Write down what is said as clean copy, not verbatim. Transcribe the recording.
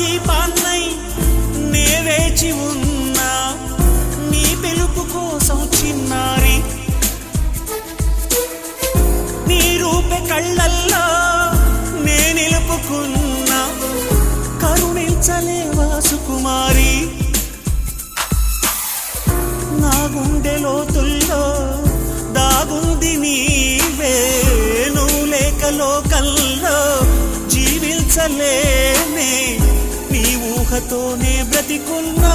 దీపాన్నై నే వేచి ఉన్నా నీ పిలుపు కోసం చిన్నారి నీ రూపే కళ్ళల్లో నే నిలుపుకున్నా కరుణించలేవా సుకుమారి నా గుండె లోతుల్లో దాగుంది నీవే నువ్వు లేక లోకల్లో జీవించలేనే నీ ఊహతోనే బ్రతికున్నా